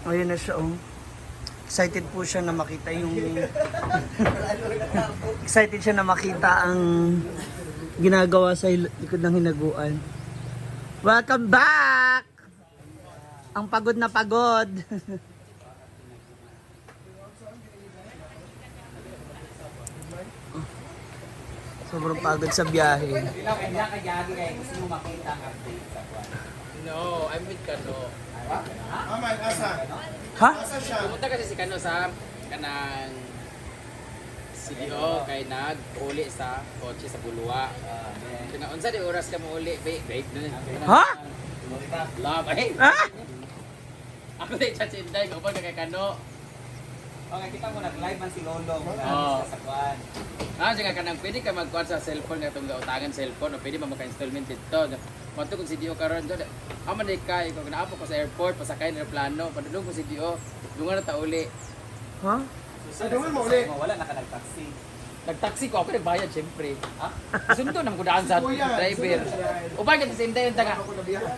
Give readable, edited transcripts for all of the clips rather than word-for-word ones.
Ayun na siya, oh. Excited po siya na makita yung... Excited siya na makita ang ginagawa sa likod ng hinaguan. Welcome back! Ang pagod na pagod. Sobrang pagod sa biyahe. No, I'm with Kano. Aman, asa? Ha? Asa siya? Pumunta kasi si Kano sa kanang CDO kay nag-uli sa kotse sa Bulwa. Kaya unsa di oras ka mo uli? Wait. Ha? Love, ay! Ha? Ako din sa Sinday, kapag kay Kano. Okay, kita mo nag-live man si Lolo. Oo. Sa kuan. Sige kanang pwede ka mag-kuha sa cellphone nga itong utangan cellphone o pwede mo maka-installment dito. Kung kung CDO karon do, aman di kay kung naapo ko sa airport, pasakay ng aeroplano, padulong ko CDO, dungan na ta uli. Ha? Dungan mo ulit. Wala na ka nag-taxi. Nag-taxi ko, ako nagbayad syempre. Ha? Sundo naman ko daan sa driver. Uban ka sa Sinday yung taga.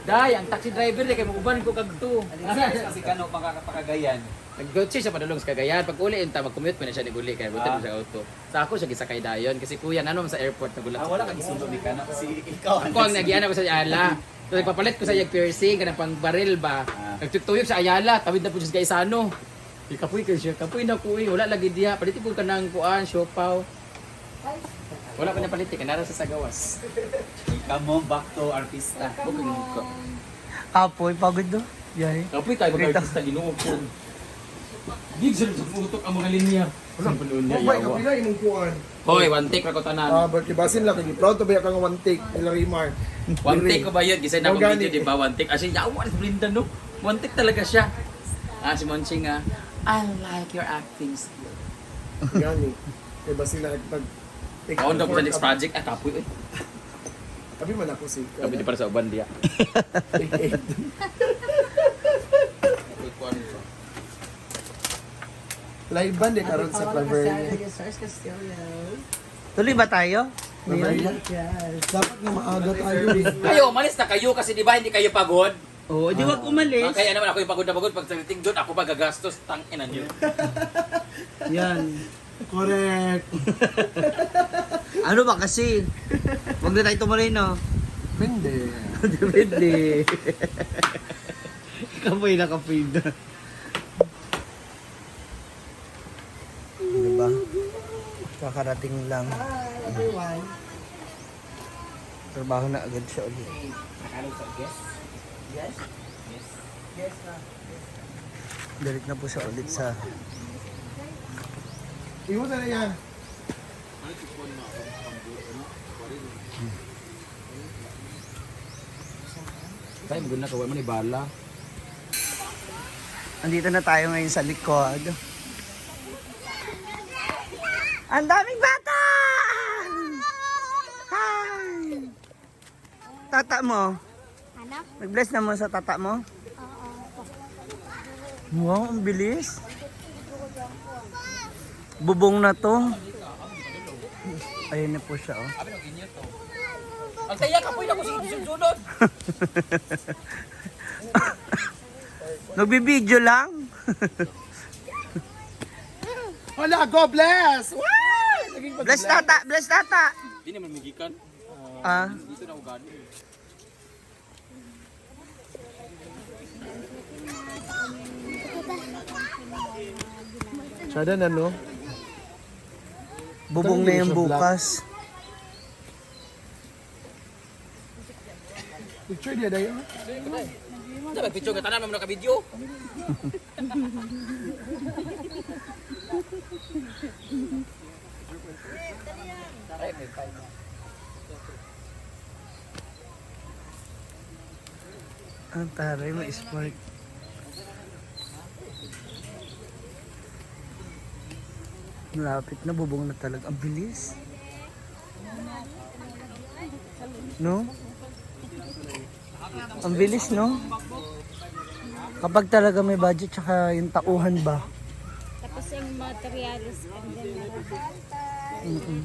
Day, ang taxi driver kay uban ko kagto. Kasi kano pakagayan. Nag-gotsi siya padulong sa Cagayan. Pag uli ta mag-commute pa na siya niguli kay butan mo sa auto. Sa ako siya gisakay dayon kasi kuya nanom sa airport nagulat. Wala ka gisundo ni kano kasi ikaw Ako ang nagiana ko sa Ayala. So nagpapalit ko sa yung piercing kanang pang baril ba. Nagtutuyok sa Ayala, tawid na po siya sa Isano. Kapoy ka siya, kapoy na kuy, wala lagi diha. Palitin ko kanang kuan, siopaw. Wala pa na palitin, kanara sa Sagawas. Kamo back to artista. Apoy, pagod do. Biyahe. Kapoy tayo mga artista, ginuog ko. Big sa putok ang mga linya. Wala pa noon niya, Mabay, yawa. kapila imong kuan. Hoy, one take ra ko tanan. But basin lang, kaya proud to ba kang one take, nila Rimar. One take ko ba yun? Gisay na akong Organic. video, di ba? One take. As in, yawa, si Blinda, no? One take talaga siya. Si Monching, I like your acting skill. Gani. Kaya basin lang, pag... Kaon daw ko sa next project. Kapoy, eh. Sabi man ako si... Kapoy di para sa uban diya. Live band eh, karon sa Claveria. Tuloy ba tayo? Claveria? Dapat nga maaga tayo eh. Kayo, umalis na kayo kasi di ba hindi kayo pagod? Oo, di wag umalis. Kaya naman ako yung pagod na pagod. Pag tiniting doon, ako pa gagastos. Tangina niyo. Yan. Correct. Ano ba kasi? Wag na tayo tumaray, no? Pwede. Depende. Kapoy na kapoy na. Diba? Kakarating lang. Trabaho na agad siya ulit. Nakalog sa guest? Yes? Yes. Yes na. Galit na po siya ulit sa... Iwan na yan. Tayo, maganda ka. Wala mo ni Bala. Andito na tayo ngayon sa likod. Ang daming bata! Hi! Tata mo? Ano? Nag-bless na mo sa tata mo? Wow, ang bilis. Bubong na to. Ayun na po siya, oh. Ang saya, kapoy na ko si sunod. Nagbibideo lang. Hala, go bless! Wow! Bless tata, bless tata. Hindi naman magikan. Ah, Dito na ugali. Sada na no? bubong na yung bukas. Picture dia dayo. Sabi, picture ka tanan mo na ka-video. Ang taray, may spark. Malapit na, bubong na talaga. Ang bilis. No? Ang bilis, no? Kapag talaga may budget, tsaka yung tauhan ba? Tapos yung materials and then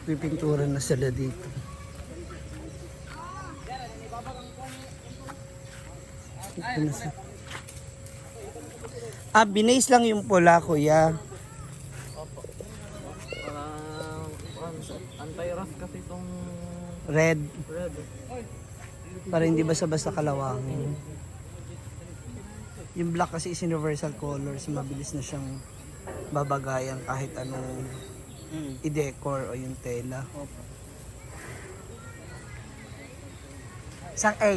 Pipintura na sila dito. Ito na siya. Ah, binase lang yung pula, kuya. Anti-rough kasi itong Red. red. Para hindi basta-basta kalawangin. Yung black kasi is universal colors. Mabilis na siyang babagayan kahit anong i-decor o yung tela. Sang A.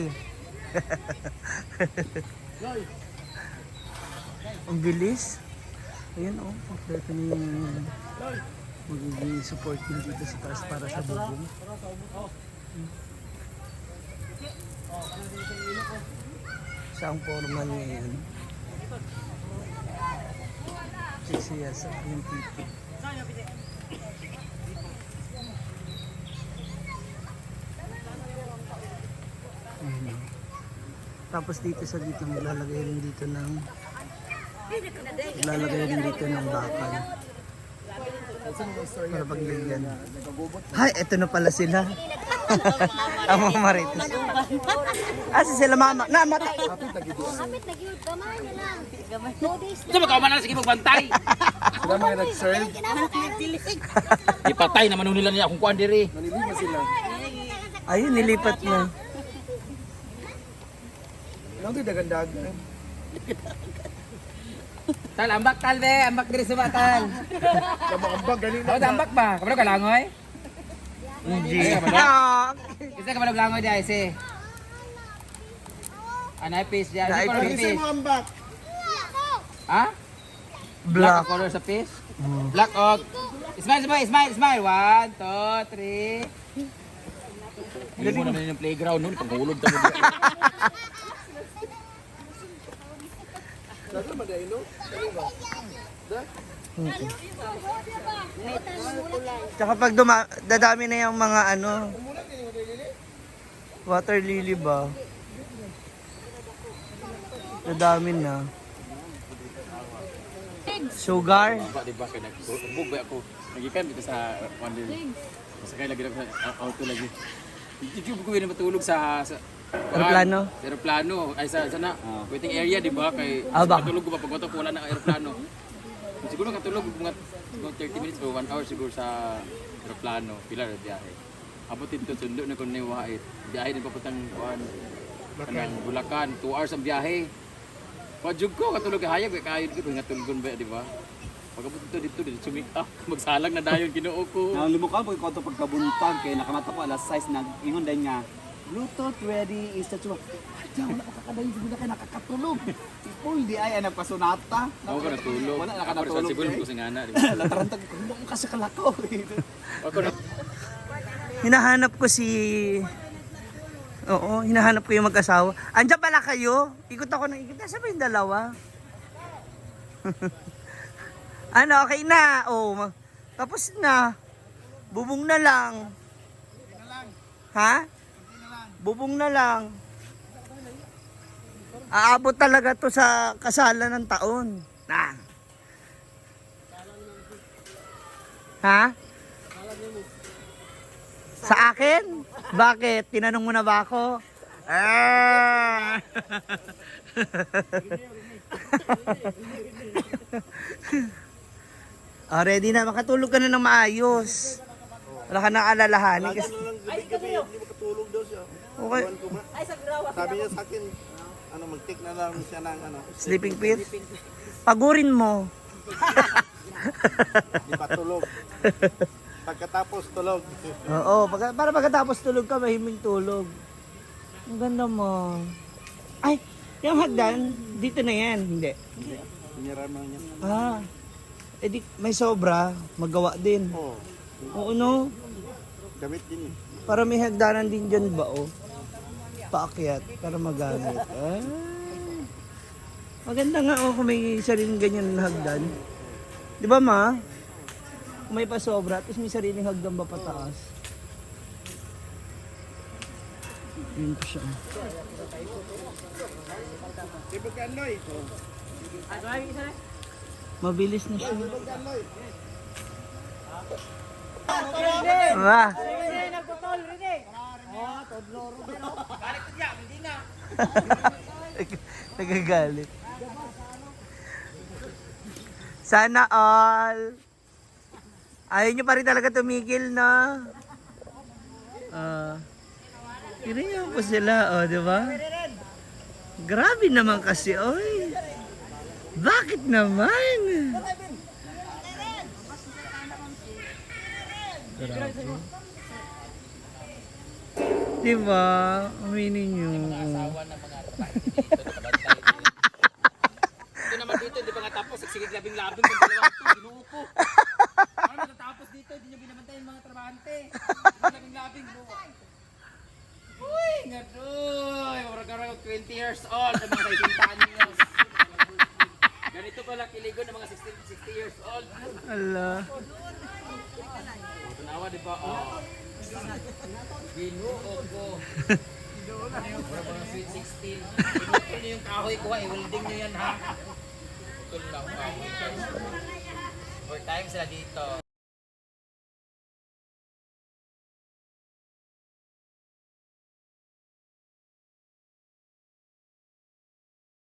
Ang bilis. Ayan o. Kompleto na yung magiging supporting dito sa taas para sa bubong. Saan formal ngayon? Siya sa yung tito. Ayun. Tapos dito sa dito maglalagay rin dito ng bakal. Para paglagyan. Hay, eto na pala sila. Ang mga marites. Asa sila mama? Namatay. Kapit na gyud gamay na lang. 2 days Ito ba kauman na sige magbantay? Sila mga nag-serve. Ipatay naman nila niya kung kuan diri. Nanilima sila. Ayun, nilipat mo. Ano ito dagan-dagan? Tal, ambak tal be, ambak diri sa batal. Kabang-ambag, ganun Oh, ambak ba? Kabalo ka langoy? Hindi. Isa ka balog langoy di si. Anay piece di. Anay Ano piece. piece? mo ambak. Ha? Black Black. ang color sa piece? Black og. Smile, smile, smile, smile. 1, 2, 3. Hindi mo na yung playground nun, panghulog tayo. Lalo madayin, no? Tsaka pag dadami na yung mga water lily ba? Dadami na. Sugar. Di ba kaya nagbug ba ako? Nagikan dito sa Wonder. Masakay lagi ako sa auto lagi. Hindi ko na matulog sa Aeroplano? Aeroplano. Ay sa sana waiting area di ba kay Baka. matulog ko pa pag wala na aeroplano. Siguro katulog mga 30 minutes o 1 hour siguro sa aeroplano pila ra biyahe. Abot dito sundo na kun ni wahit. Biyahe din papuntang kuan. Kanang Bulacan, 2 hours ang biyahe. Pajug ko katulog kay hayag kay kayo nga tulgon ba di ba? Pagabot dito sumika magsalang na dayon Ginoo ko. Nang limukan po ko ito pagkabuntag kay nakamata ko alas 6 nag-ingon din nga Bluetooth ready is the truck. Diyan wala kakadayon siguro kay nakakatulog. Full di ay nagpasunata. Ako ka natulog. Wala Ako nakatulog. siguro ko singana di ba? Latarantag ko mo kasi kalako. Ako na Hinahanap ko si... Oo, hinahanap ko yung mag-asawa. Andiyan pala kayo? Ikot ako ng ikot. Nasa ba yung dalawa? Ano, okay na. Oh, tapos na. Bubong na lang. Ha? Bubong na lang. Aabot talaga to sa kasalan ng taon. Na. Ha? Sa akin? Bakit? Tinanong mo na ba ako? Ah! Ready na. Makatulog ka na ng maayos. Wala ka nang alalahanin. Kasi... Gabi-gabi, hindi makatulog daw siya. Okay. Ewan ko ba? Sabi niya sa akin, mag-take na lang siya ng Sleeping pills? Pagurin mo. Di pa tulog. Pagkatapos tulog. Oo, para pagkatapos tulog ka, mahiming tulog. Ang ganda mo. Ay, yung hagdan, dito na yan. Hindi. Piniraman niya. Ah, edi may sobra, magawa din. Oo. Oo, no? Gamit din eh. Para may hagdanan din dyan ba, oh? Paakyat, para magamit. Ah. Maganda nga, oh, kung may sariling ganyan na hagdan. Di ba, ma? Kung may pasobra, tapos may sariling hagdan ba pataas? Yun po siya. Mabilis na siya. Nagagalit. Sana all. Ayaw nyo pa rin talaga tumigil, no? Tiniyan po sila, di ba? Grabe naman kasi, oy. Bakit naman? Grabe. Di ba? Aminin nyo. Asawa ng mga trabante dito, nakabantay. Ito naman dito, hindi pa nga tapos, sigsigig labing-labing kung dalawa ito, ginuupo. Ano matatapos dito, hindi nyo binabantay yung mga trabante. Labing-labing, buwa. Uy, nga doy, orang-orang 20 years old, ang mga 60 anyos. Ganito pala kiligo ng mga 60 years old. Ala. Tunawa, di ba? Oh. Binuo ko. Ano yung mga sweet 16? Binuo nyo yung kahoy ko, i-welding nyo yan ha. Ito lang kahoy. 4 times sila dito.